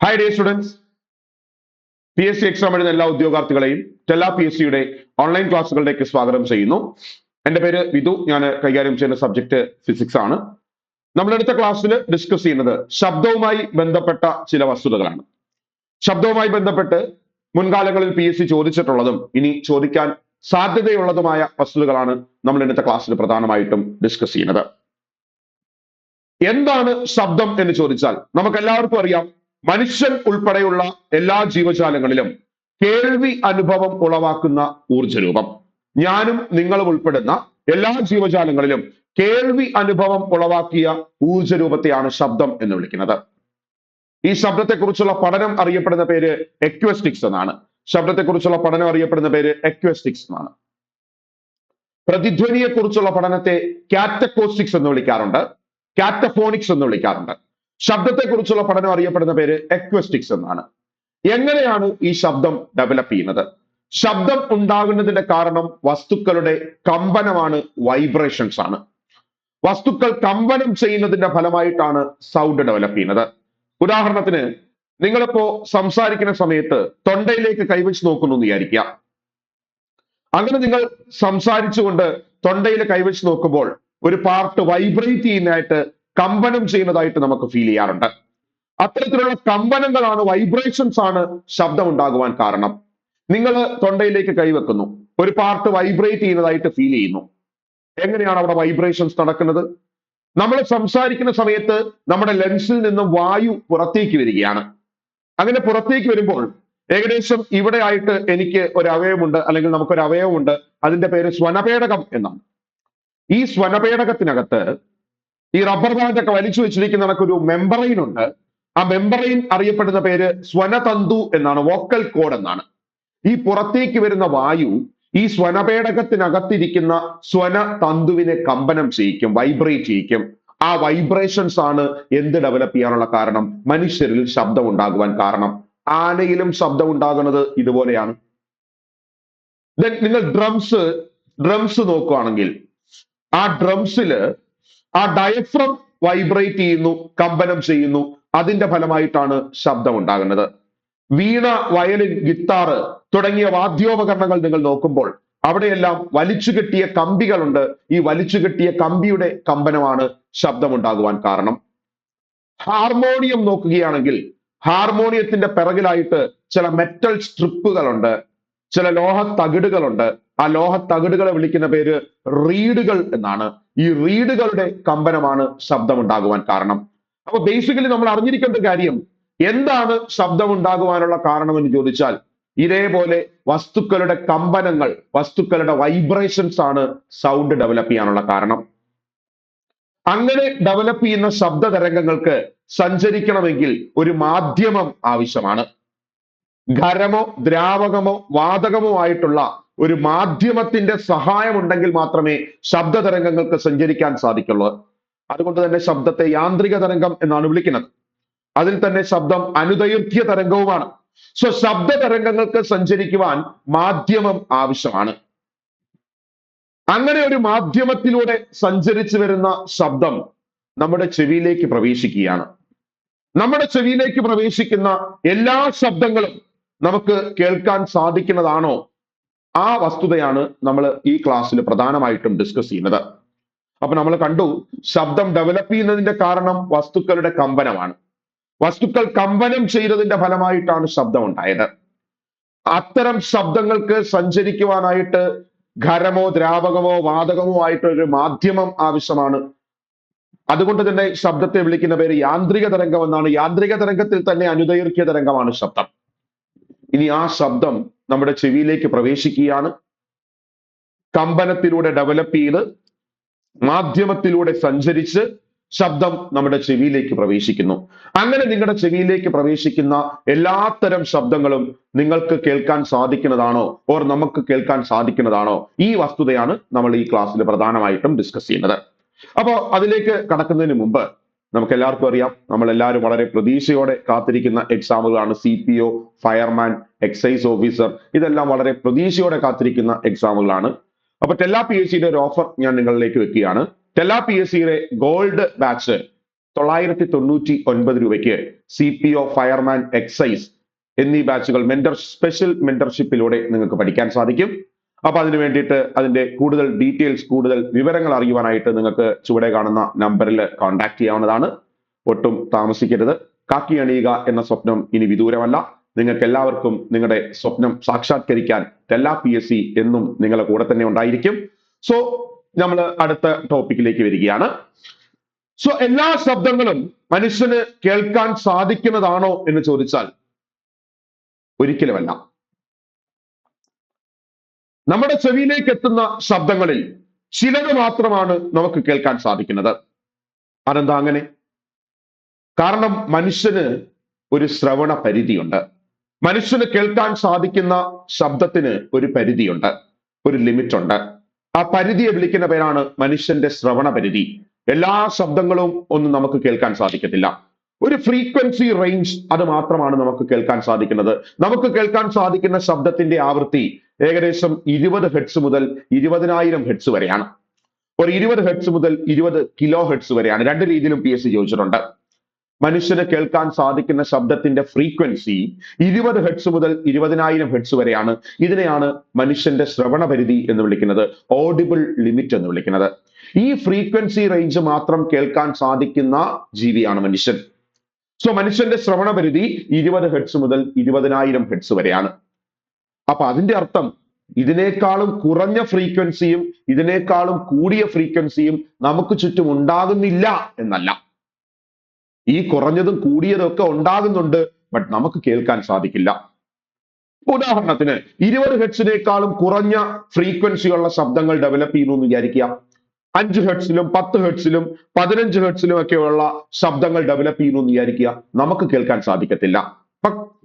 Hi dear students, P S C exam എഴുതുന്ന എല്ലാ ഉദ്യോഗാർത്ഥികളെയും ടെല്ലാ P S സിയുടെ ഓൺലൈൻ ക്ലാസ്സുകളിലേക്ക് സ്വാഗതം ചെയ്യുന്നു. എന്റെ പേര് വിധു. ഞാൻ കൈകാര്യം ചെയ്യുന്ന സബ്ജക്ട് ഫിസിക്സ് ആണ്. നമ്മൾ അടുത്ത ക്ലാസ്സിൽ ഡിസ്കസ് ചെയ്യുന്നത് ശബ്ദവുമായി ബന്ധപ്പെട്ട ചില വസ്തുതകളാണ്. ശബ്ദവുമായി ബന്ധപ്പെട്ട് മുൻകാലങ്ങളിൽ പി എസ് സി ചോദിച്ചിട്ടുള്ളതും ഇനി ചോദിക്കാൻ സാധ്യതയുള്ളതുമായ വസ്തുതകളാണ് നമ്മൾ ഇന്നത്തെ ക്ലാസ്സിൽ പ്രധാനമായിട്ടും ഡിസ്കസ് ചെയ്യുന്നത്. എന്താണ് ശബ്ദം എന്ന് ചോദിച്ചാൽ നമുക്ക് എല്ലാവർക്കും അറിയാം, മനുഷ്യൻ ഉൾപ്പെടെയുള്ള എല്ലാ ജീവജാലങ്ങളിലും കേൾവി അനുഭവം ഉളവാക്കുന്ന ഊർജ്ജരൂപം. ഞാനും നിങ്ങളും ഉൾപ്പെടുന്ന എല്ലാ ജീവജാലങ്ങളിലും കേൾവി അനുഭവം ഉളവാക്കിയ ഊർജ്ജരൂപത്തെയാണ് ശബ്ദം എന്ന് വിളിക്കുന്നത്. ഈ ശബ്ദത്തെക്കുറിച്ചുള്ള പഠനം അറിയപ്പെടുന്ന പേര് എക്വസ്റ്റിക്സ് എന്നാണ്. ശബ്ദത്തെക്കുറിച്ചുള്ള പഠനം അറിയപ്പെടുന്ന പേര് എക്വസ്റ്റിക്സ് എന്നാണ്. പ്രതിധ്വനിയെ കുറിച്ചുള്ള പഠനത്തെ കാറ്റക്കോസ്റ്റിക്സ് എന്ന് വിളിക്കാറുണ്ട്, കാറ്റഫോണിക്സ് എന്ന് വിളിക്കാറുണ്ട്. ശബ്ദത്തെക്കുറിച്ചുള്ള പഠനം അറിയപ്പെടുന്ന പേര് എക്വസ്റ്റിക്സ് എന്നാണ്. എങ്ങനെയാണ് ഈ ശബ്ദം ഡെവലപ്പ് ചെയ്യുന്നത്? ശബ്ദം ഉണ്ടാകുന്നതിന്റെ കാരണം വസ്തുക്കളുടെ കമ്പനമാണ്, വൈബ്രേഷൻസ് ആണ്. വസ്തുക്കൾ കമ്പനം ചെയ്യുന്നതിന്റെ ഫലമായിട്ടാണ് സൗണ്ട് ഡെവലപ്പ് ചെയ്യുന്നത്. ഉദാഹരണത്തിന്, നിങ്ങളിപ്പോ സംസാരിക്കുന്ന സമയത്ത് തൊണ്ടയിലേക്ക് കൈവച്ച് നോക്കുന്നു എന്ന് വിചാരിക്കുക. അങ്ങനെ നിങ്ങൾ സംസാരിച്ചുകൊണ്ട് തൊണ്ടയിൽ കൈവച്ച് നോക്കുമ്പോൾ ഒരു പാർട്ട് വൈബ്രേറ്റ് ചെയ്യുന്നതായിട്ട്, കമ്പനം ചെയ്യുന്നതായിട്ട് നമുക്ക് ഫീൽ ചെയ്യാറുണ്ട്. അത്തരത്തിലുള്ള കമ്പനങ്ങളാണ്, വൈബ്രേഷൻസ് ആണ് ശബ്ദം ഉണ്ടാകുവാൻ കാരണം. നിങ്ങൾ തൊണ്ടയിലേക്ക് കൈവെക്കുന്നു, ഒരു പാർട്ട് വൈബ്രേറ്റ് ചെയ്യുന്നതായിട്ട് ഫീൽ ചെയ്യുന്നു. എങ്ങനെയാണ് അവിടെ വൈബ്രേഷൻസ് നടക്കുന്നത്? നമ്മൾ സംസാരിക്കുന്ന സമയത്ത് നമ്മുടെ ലെൻസിൽ നിന്നും വായു പുറത്തേക്ക് വരികയാണ്. അങ്ങനെ പുറത്തേക്ക് വരുമ്പോൾ ഏകദേശം ഇവിടെ ആയിട്ട് എനിക്ക് ഒരു അവയവമുണ്ട്, അല്ലെങ്കിൽ നമുക്കൊരു അവയവമുണ്ട്. അതിന്റെ പേര് സ്വനപേടകം എന്നാണ്. ഈ സ്വനപേടകത്തിനകത്ത് ഈ റബ്ബർ ബാൻഡ് ഒക്കെ വലിച്ചു വെച്ചിരിക്കുന്ന കണക്കൊരു മെമ്പറൈൻ ഉണ്ട്. ആ മെമ്പറൈൻ അറിയപ്പെടുന്ന പേര് സ്വനതന്തു എന്നാണ്, വോക്കൽ കോഡ് എന്നാണ്. ഈ പുറത്തേക്ക് വരുന്ന വായു ഈ സ്വനപേടകത്തിനകത്തിരിക്കുന്ന സ്വനതന്തുവിനെ കമ്പനം ചെയ്യിക്കും, വൈബ്രേറ്റ് ചെയ്യിക്കും. ആ വൈബ്രേഷൻസ് ആണ് എന്ത് ഡെവലപ്പ് ചെയ്യാനുള്ള കാരണം? മനുഷ്യരിൽ ശബ്ദം ഉണ്ടാകുവാൻ കാരണം. ആനയിലും ശബ്ദം ഉണ്ടാകുന്നത് ഇതുപോലെയാണ്. നിങ്ങൾ ഡ്രംസ് നോക്കുകയാണെങ്കിൽ ആ ഡ്രംസില് ആ ഡയഫ്രം വൈബ്രേറ്റ് ചെയ്യുന്നു, കമ്പനം ചെയ്യുന്നു. അതിന്റെ ഫലമായിട്ടാണ് ശബ്ദം ഉണ്ടാകുന്നത്. വീണ, വയലിൻ, ഗിത്താർ തുടങ്ങിയ വാദ്യോപകരണങ്ങൾ നിങ്ങൾ നോക്കുമ്പോൾ അവിടെയെല്ലാം വലിച്ചു കെട്ടിയ കമ്പികളുണ്ട്. ഈ വലിച്ചു കെട്ടിയ കമ്പിയുടെ കമ്പനമാണ് ശബ്ദമുണ്ടാകുവാൻ കാരണം. ഹാർമോണിയം നോക്കുകയാണെങ്കിൽ ഹാർമോണിയത്തിന്റെ പിറകിലായിട്ട് ചില മെറ്റൽ സ്ട്രിപ്പുകളുണ്ട്, ചില ലോഹ തകിടുകളുണ്ട്. ആ ലോഹ തകിടുകളെ വിളിക്കുന്ന പേര് റീഡുകൾ എന്നാണ്. ഈ റീഡുകളുടെ കമ്പനമാണ് ശബ്ദമുണ്ടാകുവാൻ കാരണം. അപ്പൊ ബേസിക്കലി നമ്മൾ അറിഞ്ഞിരിക്കേണ്ട കാര്യം എന്താണ് ശബ്ദമുണ്ടാകുവാനുള്ള കാരണം എന്ന് ചോദിച്ചാൽ, ഇതേപോലെ വസ്തുക്കളുടെ കമ്പനങ്ങൾ, വസ്തുക്കളുടെ വൈബ്രേഷൻസ് ആണ് സൗണ്ട് ഡെവലപ്പ് ചെയ്യാനുള്ള കാരണം. അങ്ങനെ ഡെവലപ്പ് ചെയ്യുന്ന ശബ്ദ തരംഗങ്ങൾക്ക് സഞ്ചരിക്കണമെങ്കിൽ ഒരു മാധ്യമം ആവശ്യമാണ്. ഖരമോ ദ്രാവകമോ വാതകമോ ആയിട്ടുള്ള ഒരു മാധ്യമത്തിന്റെ സഹായം ഉണ്ടെങ്കിൽ മാത്രമേ ശബ്ദ തരംഗങ്ങൾക്ക് സഞ്ചരിക്കാൻ സാധിക്കുള്ളൂ. അതുകൊണ്ട് തന്നെ ശബ്ദത്തെ യാന്ത്രിക തരംഗം എന്നാണ് വിളിക്കുന്നത്. അതിൽ തന്നെ ശബ്ദം അനുദൈർഘ്യ തരംഗവുമാണ്. സോ ശബ്ദ തരംഗങ്ങൾക്ക് സഞ്ചരിക്കുവാൻ മാധ്യമം ആവശ്യമാണ്. അങ്ങനെ ഒരു മാധ്യമത്തിലൂടെ സഞ്ചരിച്ചു വരുന്ന ശബ്ദം നമ്മുടെ ചെവിയിലേക്ക് പ്രവേശിക്കുകയാണ്. നമ്മുടെ ചെവിയിലേക്ക് പ്രവേശിക്കുന്ന എല്ലാ ശബ്ദങ്ങളും നമുക്ക് കേൾക്കാൻ സാധിക്കുന്നതാണോ? ആ വസ്തുതയാണ് നമ്മൾ ഈ ക്ലാസ്സിൽ പ്രധാനമായിട്ടും ഡിസ്കസ് ചെയ്യുന്നത്. അപ്പൊ നമ്മൾ കണ്ടു, ശബ്ദം ഡെവലപ്പ് ചെയ്യുന്നതിന്റെ കാരണം വസ്തുക്കളുടെ കമ്പനമാണ്. വസ്തുക്കൾ കമ്പനം ചെയ്തതിന്റെ ഫലമായിട്ടാണ് ശബ്ദം ഉണ്ടായത്. അത്തരം ശബ്ദങ്ങൾക്ക് സഞ്ചരിക്കുവാനായിട്ട് ഖരമോ ദ്രാവകമോ വാതകമോ ആയിട്ട് ഒരു മാധ്യമം ആവശ്യമാണ്. അതുകൊണ്ട് തന്നെ ശബ്ദത്തെ വിളിക്കുന്ന പേര് യാന്ത്രിക തരംഗം എന്നാണ്. യാന്ത്രിക തരംഗത്തിൽ തന്നെ അനുദൈർഘ്യ തരംഗമാണ് ശബ്ദം. ഇനി ആ ശബ്ദം നമ്മുടെ ചെവിയിലേക്ക് പ്രവേശിക്കുകയാണ്. കമ്പനത്തിലൂടെ ഡെവലപ്പ് ചെയ്ത് മാധ്യമത്തിലൂടെ സഞ്ചരിച്ച് ശബ്ദം നമ്മുടെ ചെവിയിലേക്ക് പ്രവേശിക്കുന്നു. അങ്ങനെ നിങ്ങളുടെ ചെവിയിലേക്ക് പ്രവേശിക്കുന്ന എല്ലാത്തരം ശബ്ദങ്ങളും നിങ്ങൾക്ക് കേൾക്കാൻ സാധിക്കുന്നതാണോ, ഓർ നമുക്ക് കേൾക്കാൻ സാധിക്കുന്നതാണോ? ഈ വസ്തുതയാണ് നമ്മൾ ഈ ക്ലാസ്സിൽ പ്രധാനമായിട്ടും ഡിസ്കസ് ചെയ്യുന്നത്. അപ്പോ അതിലേക്ക് കടക്കുന്നതിന് മുമ്പ് നമുക്ക് എല്ലാവർക്കും അറിയാം, നമ്മൾ എല്ലാവരും വളരെ പ്രതീക്ഷയോടെ കാത്തിരിക്കുന്ന എക്സാമുകളാണ് CPO, ഫയർമാൻ, എക്സൈസ് ഓഫീസർ. ഇതെല്ലാം വളരെ പ്രതീക്ഷയോടെ കാത്തിരിക്കുന്ന എക്സാമുകളാണ്. അപ്പൊ ടെല്ലാ PSCയുടെ ഒരു ഓഫർ ഞാൻ നിങ്ങളിലേക്ക് വെക്കുകയാണ്. ടെല്ലാ PSCയുടെ ഗോൾഡ് ബാച്ച് രൂപയ്ക്ക് CPO, ഫയർമാൻ, എക്സൈസ് എന്നീ ബാച്ചുകൾ സ്പെഷ്യൽ മെന്റർഷിപ്പിലൂടെ നിങ്ങൾക്ക് പഠിക്കാൻ സാധിക്കും. അപ്പൊ അതിന് വേണ്ടിയിട്ട് അതിന്റെ കൂടുതൽ ഡീറ്റെയിൽസ്, കൂടുതൽ വിവരങ്ങൾ അറിയുവാനായിട്ട് നിങ്ങൾക്ക് ചുവടെ കാണുന്ന നമ്പറിൽ കോൺടാക്ട് ചെയ്യാവുന്നതാണ്. ഒട്ടും താമസിക്കരുത്. കാക്കി അണിയുക എന്ന സ്വപ്നം ഇനി വിദൂരമല്ല. നിങ്ങൾക്ക് എല്ലാവർക്കും നിങ്ങളുടെ സ്വപ്നം സാക്ഷാത്കരിക്കാൻ ടെല്ല PSC എന്നും നിങ്ങളുടെ കൂടെ തന്നെ ഉണ്ടായിരിക്കും. സോ നമ്മൾ അടുത്ത ടോപ്പിക്കിലേക്ക് വരികയാണ്. സോ എല്ലാ ശബ്ദങ്ങളും മനുഷ്യന് കേൾക്കാൻ സാധിക്കുന്നതാണോ എന്ന് ചോദിച്ചാൽ ഒരിക്കലുമല്ല. നമ്മുടെ ചെവിയിലേക്ക് എത്തുന്ന ശബ്ദങ്ങളിൽ ചിലത് മാത്രമാണ് നമുക്ക് കേൾക്കാൻ സാധിക്കുന്നത്. അതെന്താ അങ്ങനെ? കാരണം മനുഷ്യന് ഒരു ശ്രവണ പരിധിയുണ്ട്. മനുഷ്യന് കേൾക്കാൻ സാധിക്കുന്ന ശബ്ദത്തിന് ഒരു പരിധിയുണ്ട്, ഒരു ലിമിറ്റ് ഉണ്ട്. ആ പരിധിയെ വിളിക്കുന്ന പേരാണ് മനുഷ്യന്റെ ശ്രവണ പരിധി. എല്ലാ ശബ്ദങ്ങളും ഒന്നും നമുക്ക് കേൾക്കാൻ സാധിക്കത്തില്ല. ഒരു ഫ്രീക്വൻസി റേഞ്ച് അത് മാത്രമാണ് നമുക്ക് കേൾക്കാൻ സാധിക്കുന്നത്. നമുക്ക് കേൾക്കാൻ സാധിക്കുന്ന ശബ്ദത്തിന്റെ ആവൃത്തി ഏകദേശം 20 ഹെർട്സ് മുതൽ 20,000 ഹെർട്സ് വരെയാണ്. ഒരു 20 ഹെർട്സ് മുതൽ 20 കിലോ ഹെർട്സ് വരെയാണ്. രണ്ട് രീതിയിലും PSC ചോദിച്ചിട്ടുണ്ട്. മനുഷ്യന് കേൾക്കാൻ സാധിക്കുന്ന ശബ്ദത്തിന്റെ ഫ്രീക്വൻസി 20 ഹെർട്സ് മുതൽ 20,000 ഹെർട്സ് വരെയാണ്. ഇതിനെയാണ് മനുഷ്യന്റെ ശ്രവണ പരിധി എന്ന് വിളിക്കുന്നത്, ഓഡിബിൾ ലിമിറ്റ് എന്ന് വിളിക്കുന്നത്. ഈ ഫ്രീക്വൻസി റേഞ്ച് മാത്രം കേൾക്കാൻ സാധിക്കുന്ന ജീവിയാണ് മനുഷ്യൻ. സോ മനുഷ്യന്റെ ശ്രവണ പരിധി 20 ഹെർട്സ് മുതൽ 20,000 ഹെർട്സ് വരെയാണ്. അപ്പൊ അതിന്റെ അർത്ഥം ഇതിനേക്കാളും കുറഞ്ഞ ഫ്രീക്വൻസിയും ഇതിനേക്കാളും കൂടിയ ഫ്രീക്വൻസിയും നമുക്ക് ചുറ്റും ഉണ്ടാകുന്നില്ല എന്നല്ല. ഈ കുറഞ്ഞതും കൂടിയതും ഒക്കെ ഉണ്ടാകുന്നുണ്ട്, ബട്ട് നമുക്ക് കേൾക്കാൻ സാധിക്കില്ല. ഉദാഹരണത്തിന് 20 ഹെർട്സിനേക്കാളും കുറഞ്ഞ ഫ്രീക്വൻസിയുള്ള ശബ്ദങ്ങൾ ഡെവലപ്പ് ചെയ്യുന്നു എന്ന് വിചാരിക്കുക. 5 ഹെർട്സിലും 10 ഹെർട്സിലും 15 ഹെർട്സിലും ഒക്കെയുള്ള ശബ്ദങ്ങൾ ഡെവലപ്പ് ചെയ്യുന്നു എന്ന് വിചാരിക്കുക. നമുക്ക് കേൾക്കാൻ സാധിക്കത്തില്ല,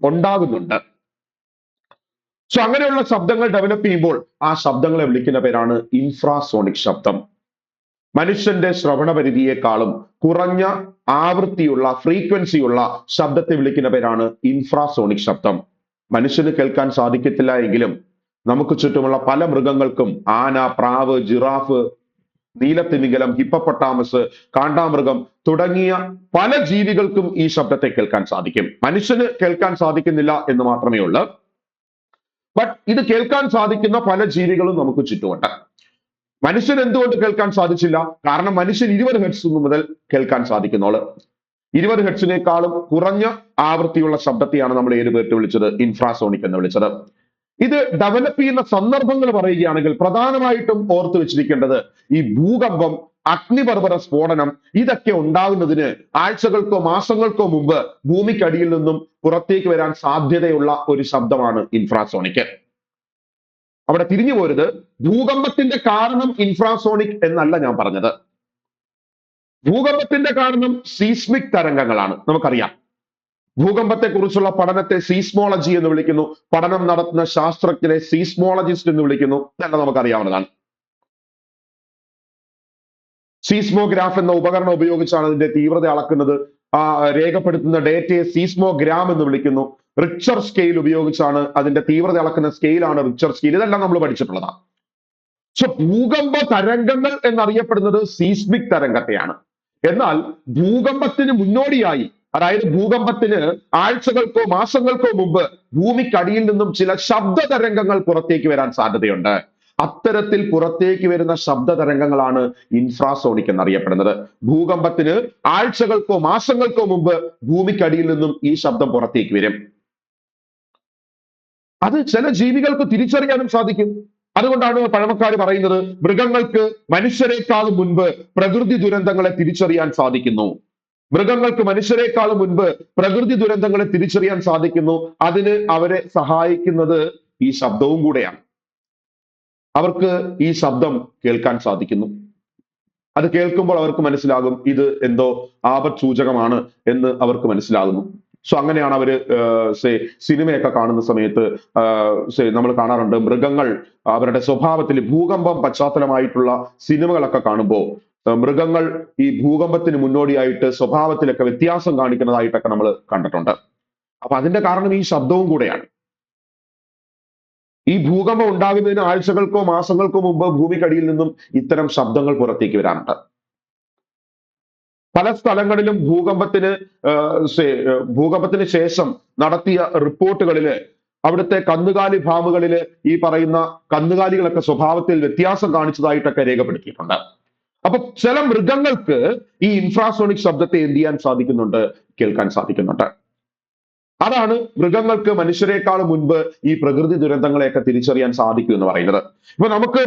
ഉണ്ടാകുന്നുണ്ട്. സോ അങ്ങനെയുള്ള ശബ്ദങ്ങൾ ഡെവലപ്പ് ചെയ്യുമ്പോൾ ആ ശബ്ദങ്ങളെ വിളിക്കുന്ന പേരാണ് ഇൻഫ്രാസോണിക് ശബ്ദം. മനുഷ്യന്റെ ശ്രവണ പരിധിയേക്കാളും കുറഞ്ഞ ആവൃത്തിയുള്ള ഫ്രീക്വൻസിയുള്ള ശബ്ദത്തെ വിളിക്കുന്ന പേരാണ് ഇൻഫ്രാസോണിക് ശബ്ദം. മനുഷ്യന് കേൾക്കാൻ സാധിക്കത്തില്ല എങ്കിലും നമുക്ക് ചുറ്റുമുള്ള പല മൃഗങ്ങൾക്കും, ആന, പ്രാവ്, ജിറാഫ്, നീലത്തിമിംഗലം, ഹിപ്പപ്പൊട്ടാമസ്, കാണ്ടാമൃഗം തുടങ്ങിയ പല ജീവികൾക്കും ഈ ശബ്ദത്തെ കേൾക്കാൻ സാധിക്കും. മനുഷ്യന് കേൾക്കാൻ സാധിക്കുന്നില്ല എന്ന് മാത്രമേ ഉള്ളൂ. ബട്ട് ഇത് കേൾക്കാൻ സാധിക്കുന്ന പല ജീവികളും നമുക്ക് ചുറ്റുമുണ്ട്. മനുഷ്യൻ എന്തുകൊണ്ട് കേൾക്കാൻ സാധിച്ചില്ല? കാരണം മനുഷ്യൻ 20 ഹെർട്സ് മുതൽ കേൾക്കാൻ സാധിക്കുന്നോള്. 20 ഹെർട്സിനേക്കാളും കുറഞ്ഞ ആവൃത്തിയുള്ള ശബ്ദത്തെയാണ് നമ്മൾ ഏത് പേരിട്ട് വിളിച്ചത്? ഇൻഫ്രാസോണിക് എന്ന് വിളിച്ചത്. ഇത് ഡെവലപ്പ് ചെയ്യുന്ന സന്ദർഭങ്ങൾ പറയുകയാണെങ്കിൽ പ്രധാനമായിട്ടും ഓർത്തു വെച്ചിരിക്കേണ്ടത് ഈ ഭൂകമ്പം, അഗ്നിപർവ്വത സ്ഫോടനം ഇതൊക്കെ ഉണ്ടാകുന്നതിന് ആഴ്ചകൾക്കോ മാസങ്ങൾക്കോ മുമ്പ് ഭൂമിക്കടിയിൽ നിന്നും പുറത്തേക്ക് വരാൻ സാധ്യതയുള്ള ഒരു ശബ്ദമാണ് ഇൻഫ്രാസോണിക്. അവിടെ തിരിഞ്ഞു പോരുത്. ഭൂകമ്പത്തിന്റെ കാരണം ഇൻഫ്രാസോണിക് എന്നല്ല ഞാൻ പറഞ്ഞത്. ഭൂകമ്പത്തിന്റെ കാരണം സീസ്മിക് തരംഗങ്ങളാണ്. നമുക്കറിയാം, ഭൂകമ്പത്തെ കുറിച്ചുള്ള പഠനത്തെ സീസ്മോളജി എന്ന് വിളിക്കുന്നു. പഠനം നടത്തുന്ന ശാസ്ത്രജ്ഞരെ സീസ്മോളജിസ്റ്റ് എന്ന് വിളിക്കുന്നു. ഇതെല്ലാം നമുക്കറിയാവുന്നതാണ്. സീസ്മോഗ്രാഫ് എന്ന ഉപകരണം ഉപയോഗിച്ചാണ് അതിന്റെ തീവ്രത അളക്കുന്നത്. രേഖപ്പെടുത്തുന്ന ഡേറ്റയെ സീസ്മോഗ്രാം എന്ന് വിളിക്കുന്നു. റിച്ചർ സ്കെയിൽ ഉപയോഗിച്ചാണ് അതിന്റെ തീവ്രത അളക്കുന്ന സ്കെയിലാണ് റിച്ചർ സ്കെയിൽ. ഇതെല്ലാം നമ്മൾ പഠിച്ചിട്ടുള്ളതാണ്. സോ ഭൂകമ്പ തരംഗങ്ങൾ എന്നറിയപ്പെടുന്നത് സീസ്മിക് തരംഗത്തെയാണ്. എന്നാൽ ഭൂകമ്പത്തിന് മുന്നോടിയായി, അതായത് ഭൂകമ്പത്തിന് ആഴ്ചകൾക്കോ മാസങ്ങൾക്കോ മുമ്പ് ഭൂമിക്കടിയിൽ നിന്നും ചില ശബ്ദ തരംഗങ്ങൾ പുറത്തേക്ക് വരാൻ സാധ്യതയുണ്ട്. അത്തരത്തിൽ പുറത്തേക്ക് വരുന്ന ശബ്ദ തരംഗങ്ങളാണ് ഇൻഫ്രാസോണിക് എന്നറിയപ്പെടുന്നത്. ഭൂകമ്പത്തിന് ആഴ്ചകൾക്കോ മാസങ്ങൾക്കോ മുമ്പ് ഭൂമിക്കടിയിൽ നിന്നും ഈ ശബ്ദം പുറത്തേക്ക് വരും. അത് ചില ജീവികൾക്ക് തിരിച്ചറിയാനും സാധിക്കും. അതുകൊണ്ടാണ് പഴമക്കാർ പറയുന്നത് മൃഗങ്ങൾക്ക് മനുഷ്യരെക്കാളും മുൻപ് പ്രകൃതി ദുരന്തങ്ങളെ തിരിച്ചറിയാൻ സാധിക്കുന്നു. മൃഗങ്ങൾക്ക് മനുഷ്യരെക്കാളും മുൻപ് പ്രകൃതി ദുരന്തങ്ങളെ തിരിച്ചറിയാൻ സാധിക്കുന്നു. അതിന് അവരെ സഹായിക്കുന്നത് ഈ ശബ്ദവും കൂടെയാണ്. അവർക്ക് ഈ ശബ്ദം കേൾക്കാൻ സാധിക്കുന്നു. അത് കേൾക്കുമ്പോൾ അവർക്ക് മനസ്സിലാകും ഇത് എന്തോ ആപത് സൂചകമാണ് എന്ന് അവർക്ക് മനസ്സിലാകുന്നു. സോ അങ്ങനെയാണ് അവര് സിനിമയൊക്കെ കാണുന്ന സമയത്ത് നമ്മൾ കാണാറുണ്ട്, മൃഗങ്ങൾ അവരുടെ സ്വഭാവത്തിൽ ഭൂകമ്പം പശ്ചാത്തലമായിട്ടുള്ള സിനിമകളൊക്കെ കാണുമ്പോൾ മൃഗങ്ങൾ ഈ ഭൂകമ്പത്തിന് മുന്നോടിയായിട്ട് സ്വഭാവത്തിലൊക്കെ വ്യത്യാസം കാണിക്കുന്നതായിട്ടൊക്കെ നമ്മൾ കണ്ടിട്ടുണ്ട്. അപ്പൊ അതിന്റെ കാരണം ഈ ശബ്ദവും കൂടെയാണ്. ഈ ഭൂകമ്പം ഉണ്ടാകുന്നതിന് ആഴ്ചകൾക്കോ മാസങ്ങൾക്കോ മുമ്പ് ഭൂമിക്കടിയിൽ നിന്നും ഇത്തരം ശബ്ദങ്ങൾ പുറത്തേക്ക് വരാനുണ്ട്. പല സ്ഥലങ്ങളിലും ഭൂകമ്പത്തിന് ശേഷം നടത്തിയ റിപ്പോർട്ടുകളില് അവിടുത്തെ കന്നുകാലി ഫാമുകളില് ഈ പറയുന്ന കന്നുകാലികളൊക്കെ സ്വഭാവത്തിൽ വ്യത്യാസം കാണിച്ചതായിട്ടൊക്കെ രേഖപ്പെടുത്തിയിട്ടുണ്ട്. അപ്പൊ ചില മൃഗങ്ങൾക്ക് ഈ ഇൻഫ്രാസോണിക് ശബ്ദത്തെ എന്ത് ചെയ്യാൻ സാധിക്കുന്നുണ്ട്? കേൾക്കാൻ സാധിക്കുന്നുണ്ട്. അതാണ് മൃഗങ്ങൾക്ക് മനുഷ്യരെക്കാൾ മുൻപ് ഈ പ്രകൃതി ദുരന്തങ്ങളെയൊക്കെ തിരിച്ചറിയാൻ സാധിക്കും എന്ന് പറയുന്നത്. ഇപ്പൊ നമുക്ക്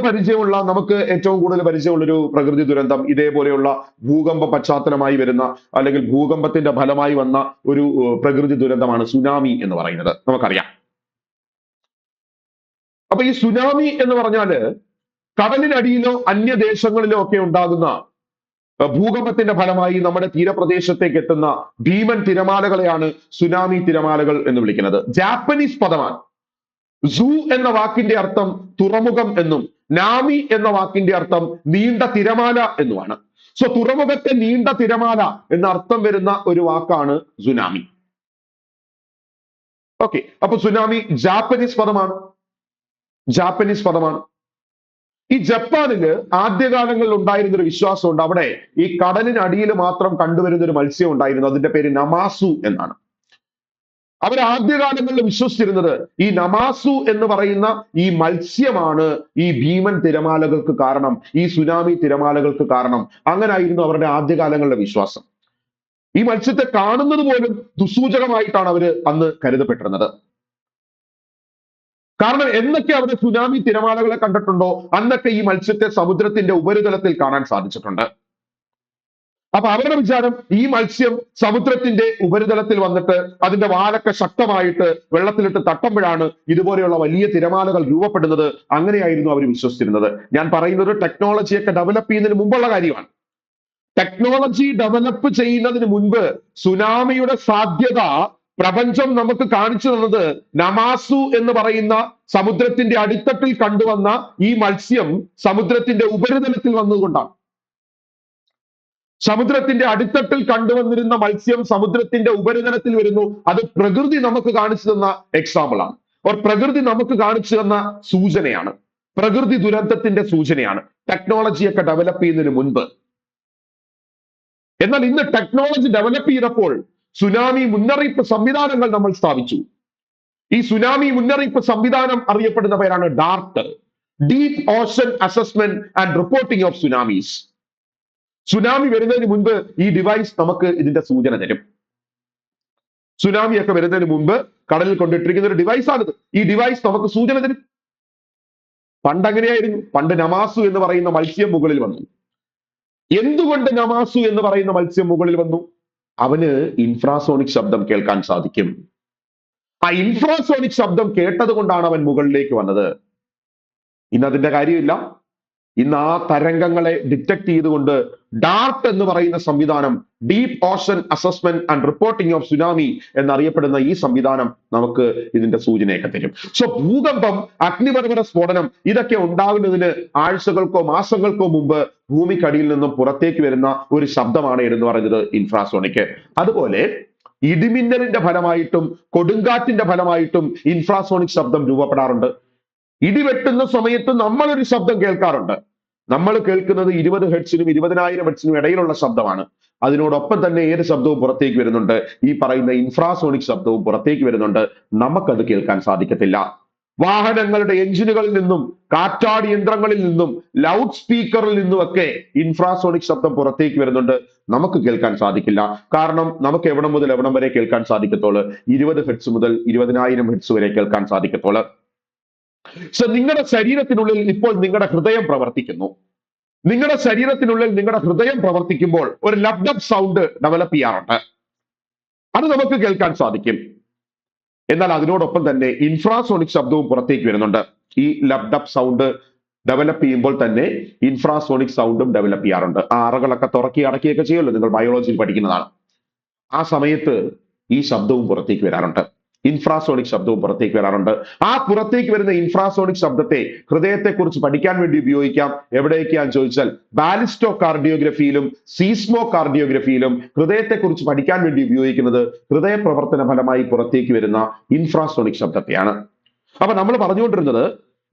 ഏറ്റവും കൂടുതൽ പരിചയമുള്ള ഒരു പ്രകൃതി ദുരന്തം ഇതേപോലെയുള്ള ഭൂകമ്പ പശ്ചാത്തലമായി വരുന്ന, അല്ലെങ്കിൽ ഭൂകമ്പത്തിന്റെ ഫലമായി വന്ന ഒരു പ്രകൃതി ദുരന്തമാണ് സുനാമി എന്ന് പറയുന്നത്. നമുക്കറിയാം. അപ്പൊ ഈ സുനാമി എന്ന് പറഞ്ഞാല് കടലിനടിയിലോ അന്യദേശങ്ങളിലോ ഒക്കെ ഉണ്ടാകുന്ന ഭൂകമ്പത്തിന്റെ ഫലമായി നമ്മുടെ തീരപ്രദേശത്തേക്ക് എത്തുന്ന ഭീമൻ തിരമാലകളെയാണ് സുനാമി തിരമാലകൾ എന്ന് വിളിക്കുന്നത്. ജാപ്പനീസ് പദമാണ്. സൂ എന്ന വാക്കിന്റെ അർത്ഥം തുറമുഖം എന്നും നാമി എന്ന വാക്കിന്റെ അർത്ഥം നീണ്ട തിരമാല എന്നുമാണ്. സോ തുറമുഖത്തെ നീണ്ട തിരമാല എന്ന അർത്ഥം വരുന്ന ഒരു വാക്കാണ് സുനാമി. ഓക്കെ, അപ്പൊ സുനാമി ജാപ്പനീസ് പദമാണ്. ഈ ജപ്പാനില് ആദ്യകാലങ്ങളിൽ ഉണ്ടായിരുന്ന ഒരു വിശ്വാസമുണ്ട്. അവിടെ ഈ കടലിനടിയിൽ മാത്രം കണ്ടുവരുന്ന ഒരു മത്സ്യം ഉണ്ടായിരുന്നു. അതിന്റെ പേര് നമാസു എന്നാണ്. അവർ ആദ്യകാലങ്ങളിൽ വിശ്വസിച്ചിരുന്നത് ഈ നമാസു എന്ന് പറയുന്ന ഈ മത്സ്യമാണ് ഈ ഭീമൻ തിരമാലകൾക്ക് കാരണം, ഈ സുനാമി തിരമാലകൾക്ക് കാരണം. അങ്ങനായിരുന്നു അവരുടെ ആദ്യകാലങ്ങളിലെ വിശ്വാസം. ഈ മത്സ്യത്തെ കാണുന്നത് പോലും ദുസൂചകമായിട്ടാണ് അവര് അന്ന് കരുതപ്പെട്ടിരുന്നത്. കാരണം എന്നൊക്കെ അവിടെ സുനാമി തിരമാലകളെ കണ്ടിട്ടുണ്ടോ അന്നൊക്കെ ഈ മത്സ്യത്തെ സമുദ്രത്തിന്റെ ഉപരിതലത്തിൽ കാണാൻ സാധിച്ചിട്ടുണ്ട്. അപ്പൊ അവരുടെ വിചാരം ഈ മത്സ്യം സമുദ്രത്തിന്റെ ഉപരിതലത്തിൽ വന്നിട്ട് അതിന്റെ വാലൊക്കെ ശക്തമായിട്ട് വെള്ളത്തിലിട്ട് തട്ടുമ്പോഴാണ് ഇതുപോലെയുള്ള വലിയ തിരമാലകൾ രൂപപ്പെടുന്നത്. അങ്ങനെയായിരുന്നു അവർ വിശ്വസിച്ചിരുന്നത്. ഞാൻ പറയുന്നത് ടെക്നോളജിയൊക്കെ ഡെവലപ്പ് ചെയ്യുന്നതിന് മുമ്പുള്ള കാര്യമാണ്. ടെക്നോളജി ഡെവലപ്പ് ചെയ്യുന്നതിന് മുൻപ് സുനാമിയുടെ സാധ്യത പ്രപഞ്ചം നമുക്ക് കാണിച്ചു തന്നത് നമാസു എന്ന് പറയുന്ന സമുദ്രത്തിന്റെ അടിത്തട്ടിൽ കണ്ടുവന്ന ഈ മത്സ്യം സമുദ്രത്തിന്റെ ഉപരിതലത്തിൽ വന്നതുകൊണ്ടാണ്. സമുദ്രത്തിന്റെ അടിത്തട്ടിൽ കണ്ടുവന്നിരുന്ന മത്സ്യം സമുദ്രത്തിന്റെ ഉപരിതലത്തിൽ വരുന്നു. അത് പ്രകൃതി നമുക്ക് കാണിച്ചു തന്ന എക്സാമ്പിൾ ആണ്. പ്രകൃതി നമുക്ക് കാണിച്ചു തന്ന സൂചനയാണ്. പ്രകൃതി ദുരന്തത്തിന്റെ സൂചനയാണ് ടെക്നോളജിയൊക്കെ ഡെവലപ്പ് ചെയ്യുന്നതിന് മുൻപ്. എന്നാൽ ഇന്ന് ടെക്നോളജി ഡെവലപ്പ് ചെയ്തപ്പോൾ സുനാമി മുന്നറിയിപ്പ് സംവിധാനങ്ങൾ നമ്മൾ സ്ഥാപിച്ചു. ഈ സുനാമി മുന്നറിയിപ്പ് സംവിധാനം അറിയപ്പെടുന്ന പേരാണ് Dart, deep Ocean assessment and reporting of സുനാമീസ്. Tsunami വരുന്നതിന് മുൻപ് ഈ ഡിവൈസ് നമുക്ക് ഇതിന്റെ സൂചന തരും. സുനാമിയൊക്കെ വരുന്നതിന് മുമ്പ് കടലിൽ കൊണ്ടിട്ടിരിക്കുന്ന ഒരു ഡിവൈസ് ആണിത്. ഈ ഡിവൈസ് നമുക്ക് സൂചന തരും. പണ്ട് അങ്ങനെയായിരുന്നു. പണ്ട് നമാസു എന്ന് പറയുന്ന മത്സ്യം മുകളിൽ വന്നു. എന്തുകൊണ്ട് നമാസു എന്ന് പറയുന്ന മത്സ്യം മുകളിൽ വന്നു? അവന് ഇൻഫ്രാസോണിക് ശബ്ദം കേൾക്കാൻ സാധിക്കും. ആ ഇൻഫ്രാസോണിക് ശബ്ദം കേട്ടത് കൊണ്ടാണ് അവൻ മുകളിലേക്ക് വന്നത്. ഇന്ന് അതിന്റെ കാര്യമില്ല. ഇന്ന് ആ തരംഗങ്ങളെ ഡിറ്റക്ട് ചെയ്തുകൊണ്ട് ഡാർട്ട് എന്ന് പറയുന്ന സംവിധാനം, deep Ocean assessment and reporting of tsunami എന്നറിയപ്പെടുന്ന ഈ സംവിധാനം നമുക്ക് ഇതിന്റെ സൂചനയൊക്കെ തരും. സോ ഭൂകമ്പം, അഗ്നിപർവ്വത സ്ഫോടനം ഇതൊക്കെ ഉണ്ടാകുന്നതിന് ആഴ്ചകൾക്കോ മാസങ്ങൾക്കോ മുമ്പ് ഭൂമിക്കടിയിൽ നിന്നും പുറത്തേക്ക് വരുന്ന ഒരു ശബ്ദമാണ് എന്ന് പറയുന്നത് ഇൻഫ്രാസോണിക്. അതുപോലെ ഇടിമിന്നലിന്റെ ഫലമായിട്ടും കൊടുങ്കാറ്റിന്റെ ഫലമായിട്ടും ഇൻഫ്രാസോണിക് ശബ്ദം രൂപപ്പെടാറുണ്ട്. ഇടിവെട്ടുന്ന സമയത്ത് നമ്മളൊരു ശബ്ദം കേൾക്കാറുണ്ട്. നമ്മൾ കേൾക്കുന്നത് 20 ഹെർട്സിനും 20,000 ഹെർട്സിനും ഇടയിലുള്ള ശബ്ദമാണ്. അതിനോടൊപ്പം തന്നെ ഏത് ശബ്ദവും പുറത്തേക്ക് വരുന്നുണ്ട്? ഈ പറയുന്ന ഇൻഫ്രാസോണിക് ശബ്ദവും പുറത്തേക്ക് വരുന്നുണ്ട്. നമുക്കത് കേൾക്കാൻ സാധിക്കത്തില്ല. വാഹനങ്ങളുടെ എഞ്ചിനുകളിൽ നിന്നും, കാറ്റാടി യന്ത്രങ്ങളിൽ നിന്നും, ലൗഡ് സ്പീക്കറിൽ നിന്നുമൊക്കെ ഇൻഫ്രാസോണിക് ശബ്ദം പുറത്തേക്ക് വരുന്നുണ്ട്. നമുക്ക് കേൾക്കാൻ സാധിക്കില്ല. കാരണം നമുക്ക് എവിടം മുതൽ എവിടം വരെ കേൾക്കാൻ സാധിക്കത്തുള്ളൂ? 20 ഹെർട്സ് മുതൽ 20,000 ഹെർട്സ് വരെ കേൾക്കാൻ സാധിക്കത്തുള്ളൂ. സോ നിങ്ങളുടെ ശരീരത്തിനുള്ളിൽ ഇപ്പോൾ നിങ്ങളുടെ ഹൃദയം പ്രവർത്തിക്കുന്നു. നിങ്ങളുടെ ശരീരത്തിനുള്ളിൽ നിങ്ങളുടെ ഹൃദയം പ്രവർത്തിക്കുമ്പോൾ ഒരു ലബ്ഡബ് സൗണ്ട് ഡെവലപ്പ് ചെയ്യാറുണ്ട്. അത് നമുക്ക് കേൾക്കാൻ സാധിക്കും. എന്നാൽ അതിനോടൊപ്പം തന്നെ ഇൻഫ്രാസോണിക് ശബ്ദവും പുറത്തേക്ക് വരുന്നുണ്ട്. ഈ ലബ്ഡബ് സൗണ്ട് ഡെവലപ്പ് ചെയ്യുമ്പോൾ തന്നെ ഇൻഫ്രാസോണിക് സൗണ്ടും ഡെവലപ്പ് ചെയ്യാറുണ്ട്. ആ അറകളൊക്കെ തുറക്കി അടക്കിയൊക്കെ ചെയ്യുമല്ലോ, നിങ്ങൾ ബയോളജിയിൽ പഠിക്കുന്നതാണ്. ആ സമയത്ത് ഈ ശബ്ദവും പുറത്തേക്ക് വരാറുണ്ട്. ഇൻഫ്രാസോണിക് ശബ്ദവും പുറത്തേക്ക് വരാറുണ്ട്. ആ പുറത്തേക്ക് വരുന്ന ഇൻഫ്രാസോണിക് ശബ്ദത്തെ ഹൃദയത്തെക്കുറിച്ച് പഠിക്കാൻ വേണ്ടി ഉപയോഗിക്കാം. എവിടേക്കാന്ന് ചോദിച്ചാൽ ബാലിസ്റ്റോ കാർഡിയോഗ്രഫിയിലും സീസ്മോ കാർഡിയോഗ്രഫിയിലും ഹൃദയത്തെക്കുറിച്ച് പഠിക്കാൻ വേണ്ടി ഉപയോഗിക്കുന്നത് ഹൃദയ പ്രവർത്തന ഫലമായി പുറത്തേക്ക് വരുന്ന ഇൻഫ്രാസോണിക് ശബ്ദത്തെയാണ്. അപ്പൊ നമ്മൾ പറഞ്ഞുകൊണ്ടിരുന്നത്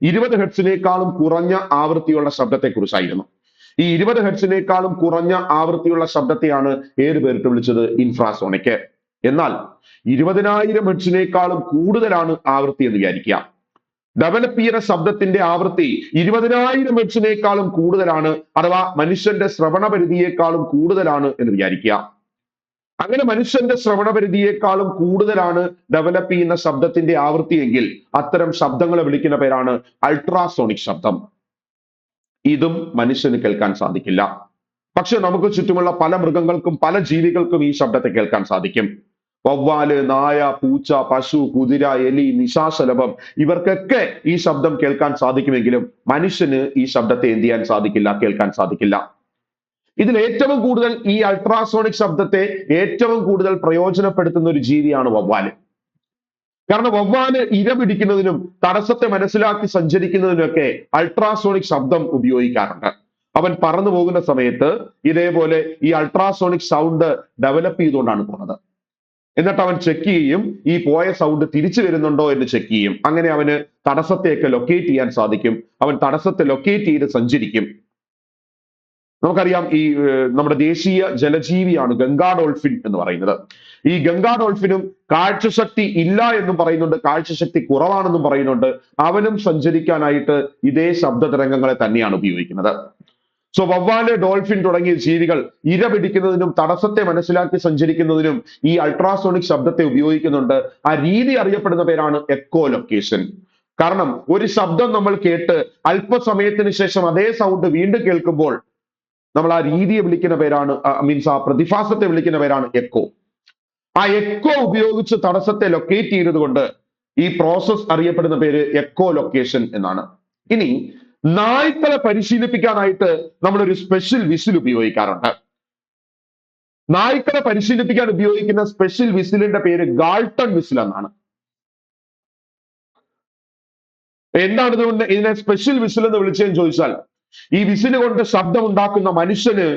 20 ഹെർട്സിനേക്കാളും കുറഞ്ഞ ആവൃത്തിയുള്ള ശബ്ദത്തെക്കുറിച്ചായിരുന്നു. ഈ 20 ഹെർട്സിനേക്കാളും കുറഞ്ഞ ആവൃത്തിയുള്ള ശബ്ദത്തെയാണ് ഏത് പേരിട്ട് വിളിച്ചത്? ഇൻഫ്രാസോണിക്. എന്നാൽ 20,000 ഹെർട്സിനേക്കാളും കൂടുതലാണ് ആവൃത്തി എന്ന് വിചാരിക്കുക. ഡെവലപ്പ് ചെയ്യുന്ന ശബ്ദത്തിന്റെ ആവൃത്തി 20,000 ഹെർട്സിനേക്കാളും കൂടുതലാണ്, അഥവാ മനുഷ്യന്റെ ശ്രവണ പരിധിയേക്കാളും കൂടുതലാണ് എന്ന് വിചാരിക്കുക. അങ്ങനെ മനുഷ്യന്റെ ശ്രവണ പരിധിയേക്കാളും കൂടുതലാണ് ഡെവലപ്പ് ചെയ്യുന്ന ശബ്ദത്തിന്റെ ആവൃത്തി എങ്കിൽ അത്തരം ശബ്ദങ്ങളെ വിളിക്കുന്ന പേരാണ് അൾട്രാസോണിക് ശബ്ദം. ഇതും മനുഷ്യന് കേൾക്കാൻ സാധിക്കില്ല. പക്ഷെ നമുക്ക് ചുറ്റുമുള്ള പല മൃഗങ്ങൾക്കും പല ജീവികൾക്കും ഈ ശബ്ദത്തെ കേൾക്കാൻ സാധിക്കും. വവ്വാല്, നായ, പൂച്ച, പശു, കുതിര, എലി, നിശാശലഭം ഇവർക്കൊക്കെ ഈ ശബ്ദം കേൾക്കാൻ സാധിക്കുമെങ്കിലും മനുഷ്യന് ഈ ശബ്ദത്തെ എന്ത് ചെയ്യാൻ സാധിക്കില്ല? കേൾക്കാൻ സാധിക്കില്ല. ഇതിൽ ഏറ്റവും കൂടുതൽ ഈ അൾട്രാസോണിക് ശബ്ദത്തെ ഏറ്റവും കൂടുതൽ പ്രയോജനപ്പെടുത്തുന്ന ഒരു ജീവിയാണ് വവ്വാല്. കാരണം വവ്വാല് ഇര പിടിക്കുന്നതിനും തടസ്സത്തെ മനസ്സിലാക്കി സഞ്ചരിക്കുന്നതിനൊക്കെ അൾട്രാസോണിക് ശബ്ദം ഉപയോഗിക്കാറുണ്ട്. അവൻ പറന്നു പോകുന്ന സമയത്ത് ഇതേപോലെ ഈ അൾട്രാസോണിക് സൗണ്ട് ഡെവലപ്പ് ചെയ്തുകൊണ്ടാണ് പോകുന്നത്. എന്നിട്ട് അവൻ ചെക്ക് ചെയ്യും, ഈ പോയ സൗണ്ട് തിരിച്ചു വരുന്നുണ്ടോ എന്ന് ചെക്ക് ചെയ്യും. അങ്ങനെ അവന് തടസ്സത്തെയൊക്കെ ലൊക്കേറ്റ് ചെയ്യാൻ സാധിക്കും. അവൻ തടസ്സത്തെ ലൊക്കേറ്റ് ചെയ്ത് സഞ്ചരിക്കും. നമുക്കറിയാം ഈ നമ്മുടെ ദേശീയ ജലജീവിയാണ് ഗംഗാ ഡോൾഫിൻ എന്ന് പറയുന്നത്. ഈ ഗംഗാ ഡോൾഫിനും കാഴ്ചശക്തി ഇല്ല എന്നും പറയുന്നുണ്ട്, കാഴ്ചശക്തി കുറവാണെന്നും പറയുന്നുണ്ട്. അവനും സഞ്ചരിക്കാനായിട്ട് ഇതേ ശബ്ദ തരംഗങ്ങളെ തന്നെയാണ് ഉപയോഗിക്കുന്നത്. സോ വവ്വാല്, ഡോൾഫിൻ തുടങ്ങിയ ജീവികൾ ഇര പിടിക്കുന്നതിനും തടസ്സത്തെ മനസ്സിലാക്കി സഞ്ചരിക്കുന്നതിനും ഈ അൾട്രാസോണിക് ശബ്ദത്തെ ഉപയോഗിക്കുന്നുണ്ട്. ആ രീതി അറിയപ്പെടുന്ന പേരാണ് എക്കോ ലൊക്കേഷൻ. കാരണം ഒരു ശബ്ദം നമ്മൾ കേട്ട് അല്പസമയത്തിന് ശേഷം അതേ സൗണ്ട് വീണ്ടും കേൾക്കുമ്പോൾ നമ്മൾ ആ രീതിയെ വിളിക്കുന്ന പേരാണ്, മീൻസ് ആ പ്രതിഭാസത്തെ വിളിക്കുന്ന പേരാണ് എക്കോ. ആ എക്കോ ഉപയോഗിച്ച് തടസ്സത്തെ ലൊക്കേറ്റ് ചെയ്തത് കൊണ്ട് ഈ പ്രോസസ് അറിയപ്പെടുന്ന പേര് എക്കോ ലൊക്കേഷൻ എന്നാണ്. ഇനി നായ്ക്കളെ പരിശീലിപ്പിക്കാനായിട്ട് നമ്മളൊരു സ്പെഷ്യൽ വിസിൽ ഉപയോഗിക്കാറുണ്ട്. നായ്ക്കളെ പരിശീലിപ്പിക്കാൻ ഉപയോഗിക്കുന്ന സ്പെഷ്യൽ വിസിലിന്റെ പേര് ഗാൾട്ടൺ വിസിൽ എന്നാണ്. എന്താണ് ഇതുകൊണ്ട് ഇതിനെ സ്പെഷ്യൽ വിസിൽ എന്ന് വിളിച്ചതെന്ന് ചോദിച്ചാൽ, ഈ വിസിൽ കൊണ്ട് ശബ്ദം ഉണ്ടാക്കുന്ന മനുഷ്യന്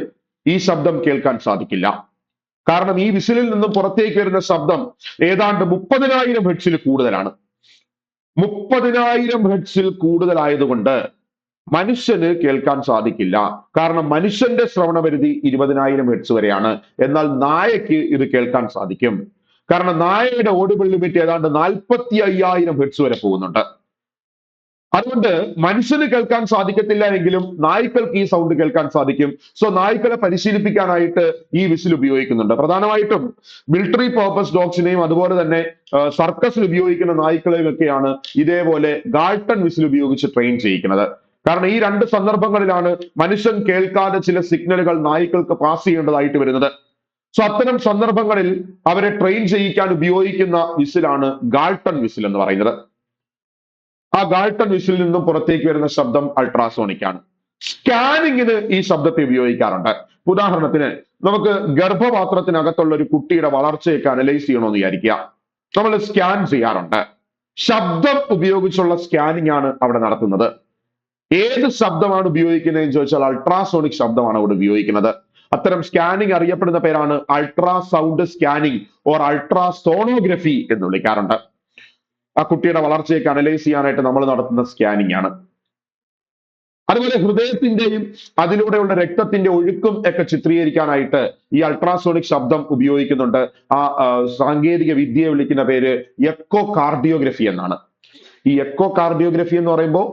ഈ ശബ്ദം കേൾക്കാൻ സാധിക്കില്ല. കാരണം ഈ വിസിലിൽ നിന്നും പുറത്തേക്ക് വരുന്ന ശബ്ദം ഏതാണ്ട് 30,000 ഹെർട്സിൽ കൂടുതലാണ്. 30,000 ഹെർട്സിൽ കൂടുതലായതുകൊണ്ട് മനുഷ്യന് കേൾക്കാൻ സാധിക്കില്ല. കാരണം മനുഷ്യന്റെ ശ്രവണപരിധി 20,000 ഹെർട്സ് വരെയാണ്. എന്നാൽ നായക്ക് ഇത് കേൾക്കാൻ സാധിക്കും. കാരണം നായയുടെ ഓഡിബിൾ ലിമിറ്റ് ഏതാണ്ട് 45,000 ഹെർട്സ് വരെ പോകുന്നുണ്ട്. അതുകൊണ്ട് മനുഷ്യന് കേൾക്കാൻ സാധിക്കത്തില്ല എങ്കിലും നായ്ക്കൾക്ക് ഈ സൗണ്ട് കേൾക്കാൻ സാധിക്കും. സോ നായ്ക്കളെ പരിശീലിപ്പിക്കാനായിട്ട് ഈ വിസിൽ ഉപയോഗിക്കുന്നുണ്ട്. പ്രധാനമായിട്ടും മിലിറ്ററി പർപ്പസ് ഡോഗ്സിനെയും അതുപോലെ തന്നെ സർക്കസിൽ ഉപയോഗിക്കുന്ന നായ്ക്കളെയും ഒക്കെയാണ് ഇതേപോലെ ഗാൾട്ടൺ വിസിൽ ഉപയോഗിച്ച് ട്രെയിൻ ചെയ്യിക്കുന്നത്. കാരണം ഈ രണ്ട് സന്ദർഭങ്ങളിലാണ് മനുഷ്യൻ കേൾക്കാതെ ചില സിഗ്നലുകൾ നായ്ക്കൾക്ക് പാസ് ചെയ്യേണ്ടതായിട്ട് വരുന്നത്. സോ അത്തരം സന്ദർഭങ്ങളിൽ അവരെ ട്രെയിൻ ചെയ്യിക്കാൻ ഉപയോഗിക്കുന്ന വിസിലാണ് ഗാൾട്ടൺ വിസിൽ എന്ന് പറയുന്നത്. ആ ഗാൾട്ടൺ വിസിലിൽ നിന്നും പുറത്തേക്ക് വരുന്ന ശബ്ദം അൾട്രാസോണിക് ആണ്. സ്കാനിങ്ങിന് ഈ ശബ്ദത്തെ ഉപയോഗിക്കാറുണ്ട്. ഉദാഹരണത്തിന് നമുക്ക് ഗർഭപാത്രത്തിനകത്തുള്ള ഒരു കുട്ടിയുടെ വളർച്ചയൊക്കെ അനലൈസ് ചെയ്യണമെന്ന് വിചാരിക്കുക. നമ്മൾ സ്കാൻ ചെയ്യാറുണ്ട്. ശബ്ദം ഉപയോഗിച്ചുള്ള സ്കാനിങ് ആണ് അവിടെ നടത്തുന്നത്. ഏത് ശബ്ദമാണ് ഉപയോഗിക്കുന്നത് എന്ന് ചോദിച്ചാൽ അൾട്രാസോണിക് ശബ്ദമാണ് അവിടെ ഉപയോഗിക്കുന്നത്. അത്തരം സ്കാനിങ് അറിയപ്പെടുന്ന പേരാണ് അൾട്രാസൗണ്ട് സ്കാനിങ് ഓർ അൾട്രാസോണോഗ്രഫി എന്ന് വിളിക്കാറുണ്ട്. ആ കുട്ടിയുടെ വളർച്ചയൊക്കെ അനലൈസ് ചെയ്യാനായിട്ട് നമ്മൾ നടത്തുന്ന സ്കാനിങ് ആണ്. അതുപോലെ ഹൃദയത്തിന്റെയും അതിലൂടെയുള്ള രക്തത്തിന്റെ ഒഴുക്കും ഒക്കെ ചിത്രീകരിക്കാനായിട്ട് ഈ അൾട്രാസോണിക് ശബ്ദം ഉപയോഗിക്കുന്നുണ്ട്. ആ സാങ്കേതിക വിദ്യയെ വിളിക്കുന്ന പേര് എക്കോ കാർഡിയോഗ്രഫി എന്നാണ്. ഈ എക്കോ കാർഡിയോഗ്രഫി എന്ന് പറയുമ്പോൾ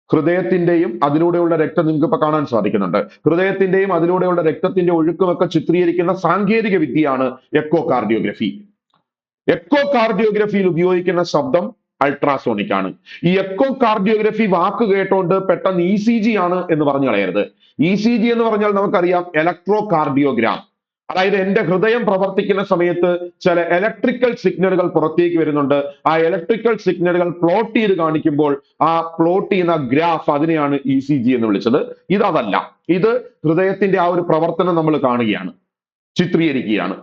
ഹൃദയത്തിന്റെയും അതിലൂടെയുള്ള രക്തം നിങ്ങൾക്ക് ഇപ്പൊ കാണാൻ സാധിക്കുന്നുണ്ട്. ഹൃദയത്തിന്റെയും അതിലൂടെയുള്ള രക്തത്തിന്റെ ഒഴുക്കുമൊക്കെ ചിത്രീകരിക്കുന്ന സാങ്കേതിക വിദ്യയാണ് എക്കോ കാർഡിയോഗ്രഫി. എക്കോ കാർഡിയോഗ്രഫിയിൽ ഉപയോഗിക്കുന്ന ശബ്ദം അൾട്രാസോണിക് ആണ്. ഈ എക്കോ കാർഡിയോഗ്രഫി വാക്ക് കേട്ടോണ്ട് പെട്ടെന്ന് ECG ആണ് എന്ന് പറഞ്ഞു കളയരുത്. ECG എന്ന് പറഞ്ഞാൽ നമുക്കറിയാം ഇലക്ട്രോ കാർഡിയോഗ്രാം. അതായത് എന്റെ ഹൃദയം പ്രവർത്തിക്കുന്ന സമയത്ത് ചില ഇലക്ട്രിക്കൽ സിഗ്നലുകൾ പുറത്തേക്ക് വരുന്നുണ്ട്. ആ ഇലക്ട്രിക്കൽ സിഗ്നലുകൾ പ്ലോട്ട് ചെയ്ത് കാണിക്കുമ്പോൾ ആ പ്ലോട്ട് ചെയ്യുന്ന ഗ്രാഫ് അതിനെയാണ് ECG എന്ന് വിളിച്ചത്. ഇതല്ല, ഇത് ഹൃദയത്തിന്റെ ആ ഒരു പ്രവർത്തനം നമ്മൾ കാണുകയാണ്, ചിത്രീകരിക്കുകയാണ്.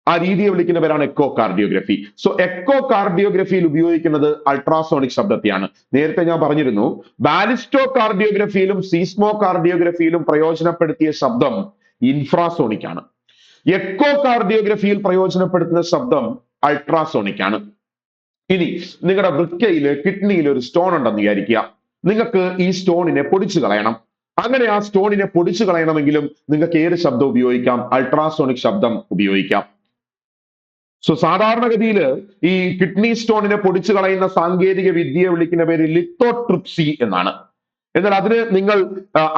ആ രീതിയെ വിളിക്കുന്ന പേരാണ് എക്കോ കാർഡിയോഗ്രഫി. സോ എക്കോ കാർഡിയോഗ്രഫിയിൽ ഉപയോഗിക്കുന്നത് അൾട്രാസോണിക് ശബ്ദത്തെയാണ്. നേരത്തെ ഞാൻ പറഞ്ഞിരുന്നു ബാലിസ്റ്റോ കാർഡിയോഗ്രഫിയിലും സീസ്മോ കാർഡിയോഗ്രഫിയിലും പ്രയോജനപ്പെടുത്തിയ ശബ്ദം ഇൻഫ്രാസോണിക് ആണ്. എക്കോ കാർഡിയോഗ്രഫിയിൽ പ്രയോജനപ്പെടുത്തുന്ന ശബ്ദം അൾട്രാസോണിക് ആണ്. ഇനി നിങ്ങളുടെ വൃക്കയില് കിഡ്നിയിൽ ഒരു സ്റ്റോൺ ഉണ്ടെന്ന് വിചാരിക്കുക. നിങ്ങൾക്ക് ഈ സ്റ്റോണിനെ പൊടിച്ചു കളയണം. അങ്ങനെ ആ സ്റ്റോണിനെ പൊടിച്ചു കളയണമെങ്കിലും നിങ്ങൾക്ക് ഏത് ശബ്ദം ഉപയോഗിക്കാം? അൾട്രാസോണിക് ശബ്ദം ഉപയോഗിക്കാം. സോ സാധാരണഗതിയിൽ ഈ കിഡ്നി സ്റ്റോണിനെ പൊടിച്ചു കളയുന്ന സാങ്കേതിക വിദ്യയെ വിളിക്കുന്ന പേര് ലിത്തോട്രിപ്സി എന്നാണ്. എന്നാൽ അതിന് നിങ്ങൾ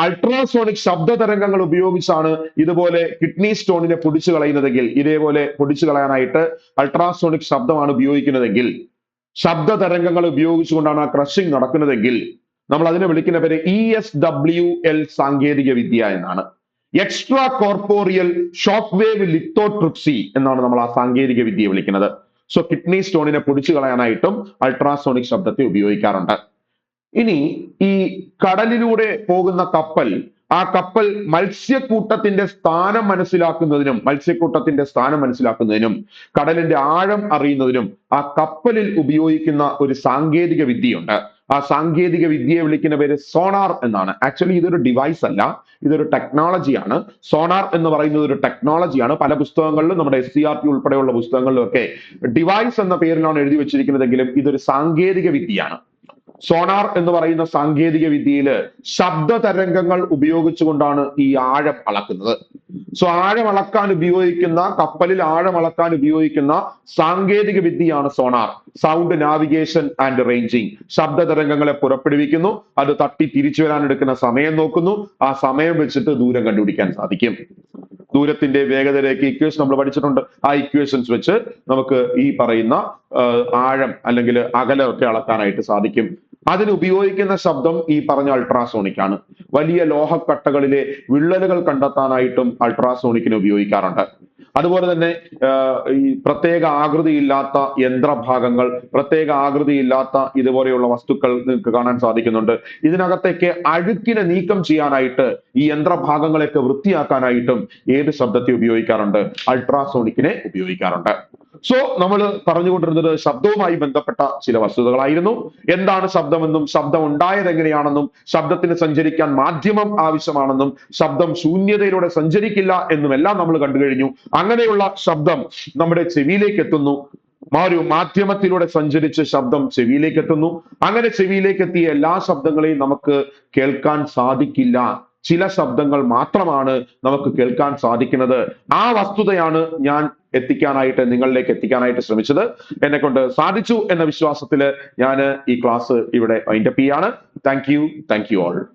അൾട്രാസോണിക് ശബ്ദ തരംഗങ്ങൾ ഉപയോഗിച്ചാണ് ഇതുപോലെ കിഡ്നി സ്റ്റോണിനെ പൊടിച്ചു കളയുന്നതെങ്കിൽ, ഇതേപോലെ പൊടിച്ചു കളയാനായിട്ട് അൾട്രാസോണിക് ശബ്ദമാണ് ഉപയോഗിക്കുന്നതെങ്കിൽ, ശബ്ദ തരംഗങ്ങൾ ഉപയോഗിച്ചുകൊണ്ടാണ് ആ ക്രഷിംഗ് നടക്കുന്നതെങ്കിൽ, നമ്മൾ അതിനെ വിളിക്കുന്ന പേര് ESWL സാങ്കേതിക വിദ്യ എന്നാണ്. Extra corporeal shock wave lithotripsy എന്നാണ് നമ്മൾ ആ സാങ്കേതിക വിദ്യയെ വിളിക്കുന്നത്. സോ കിഡ്നി സ്റ്റോണിനെ പൊടിച്ചു കളയാനായിട്ടും അൾട്രാസോണിക് ശബ്ദത്തെ ഉപയോഗിക്കാറുണ്ട്. ഇനി ഈ കടലിലൂടെ പോകുന്ന കപ്പൽ, ആ കപ്പൽ മത്സ്യക്കൂട്ടത്തിന്റെ സ്ഥാനം മനസ്സിലാക്കുന്നതിനും കടലിന്റെ ആഴം അറിയുന്നതിനും ആ കപ്പലിൽ ഉപയോഗിക്കുന്ന ഒരു സാങ്കേതിക വിദ്യയുണ്ട്. ആ സാങ്കേതിക വിദ്യയെ വിളിക്കുന്ന പേര് സോണാർ എന്നാണ്. ആക്ച്വലി ഇതൊരു ഡിവൈസ് അല്ല, ഇതൊരു ടെക്നോളജിയാണ്. സോണാർ എന്ന് പറയുന്നത് ഒരു ടെക്നോളജിയാണ്. പല പുസ്തകങ്ങളിലും, നമ്മുടെ SCRT ഉൾപ്പെടെയുള്ള പുസ്തകങ്ങളിലും ഒക്കെ ഡിവൈസ് എന്ന പേരിലാണ് എഴുതി വെച്ചിരിക്കുന്നതെങ്കിലും ഇതൊരു സാങ്കേതിക വിദ്യയാണ്. സോണാർ എന്ന് പറയുന്ന സാങ്കേതിക വിദ്യയിൽ ശബ്ദ തരംഗങ്ങൾ ഉപയോഗിച്ചുകൊണ്ടാണ് ഈ ആഴം അളക്കുന്നത്. സോ ആഴം അളക്കാൻ ഉപയോഗിക്കുന്ന, കപ്പലിൽ ആഴം അളക്കാൻ ഉപയോഗിക്കുന്ന സാങ്കേതിക വിദ്യയാണ് sonar. Sound navigation and ranging. ശബ്ദ തരംഗങ്ങളെ പുറപ്പെടുവിക്കുന്നു, അത് തട്ടി തിരിച്ചു വരാൻ എടുക്കുന്ന സമയം നോക്കുന്നു, ആ സമയം വെച്ചിട്ട് ദൂരം കണ്ടുപിടിക്കാൻ സാധിക്കും. ദൂരത്തിന്റെ വേഗതയിലേക്ക് ഇക്വേഷൻ നമ്മൾ പഠിച്ചിട്ടുണ്ട്. ആ ഇക്വേഷൻസ് വെച്ച് നമുക്ക് ഈ പറയുന്ന ആഴം അല്ലെങ്കിൽ അകലമൊക്കെ അളക്കാനായിട്ട് സാധിക്കും. അതിന് ഉപയോഗിക്കുന്ന ശബ്ദം ഈ പറഞ്ഞ അൾട്രാസോണിക് ആണ്. വലിയ ലോഹക്കട്ടകളിലെ വിള്ളലുകൾ കണ്ടെത്താനായിട്ടും അൾട്രാസോണിക്കിനെ ഉപയോഗിക്കാറുണ്ട്. അതുപോലെ തന്നെ ഈ പ്രത്യേക ആകൃതിയില്ലാത്ത യന്ത്രഭാഗങ്ങൾ, പ്രത്യേക ആകൃതിയില്ലാത്ത ഇതുപോലെയുള്ള വസ്തുക്കൾ നിങ്ങൾക്ക് കാണാൻ സാധിക്കുന്നുണ്ട്. ഇതിനകത്തേക്ക് അഴുക്കിനെ നീക്കം ചെയ്യാനായിട്ട്, ഈ യന്ത്രഭാഗങ്ങളെയൊക്കെ വൃത്തിയാക്കാനായിട്ടും ഏത് ശബ്ദത്തെ ഉപയോഗിക്കാറുണ്ട്? അൾട്രാസോണിക്കിനെ ഉപയോഗിക്കാറുണ്ട്. സോ നമ്മൾ പറഞ്ഞുകൊണ്ടിരുന്നത് ശബ്ദവുമായി ബന്ധപ്പെട്ട ചില വസ്തുതകളായിരുന്നു. എന്താണ് ശബ്ദമെന്നും, ശബ്ദം ഉണ്ടായത് എങ്ങനെയാണെന്നും, ശബ്ദത്തിന് സഞ്ചരിക്കാൻ മാധ്യമം ആവശ്യമാണെന്നും, ശബ്ദം ശൂന്യതയിലൂടെ സഞ്ചരിക്കില്ല എന്നുമെല്ലാം നമ്മൾ കണ്ടു കഴിഞ്ഞു. അങ്ങനെയുള്ള ശബ്ദം നമ്മുടെ ചെവിയിലേക്ക് എത്തുന്നു. ഒരു മാധ്യമത്തിലൂടെ സഞ്ചരിച്ച് ശബ്ദം ചെവിയിലേക്ക് എത്തുന്നു. അങ്ങനെ ചെവിയിലേക്ക് എത്തിയ എല്ലാ ശബ്ദങ്ങളെയും നമുക്ക് കേൾക്കാൻ സാധിക്കില്ല. ചില ശബ്ദങ്ങൾ മാത്രമാണ് നമുക്ക് കേൾക്കാൻ സാധിക്കുന്നത്. ആ വസ്തുതയാണ് ഞാൻ നിങ്ങളിലേക്ക് എത്തിക്കാനായിട്ട് ശ്രമിച്ചത്. എന്നെ കൊണ്ട് സാധിച്ചു എന്ന വിശ്വാസത്തിൽ ഞാൻ ഈ ക്ലാസ് ഇവിടെ വൈൻഡപ്പ് ചെയ്യാണ്. Thank you all.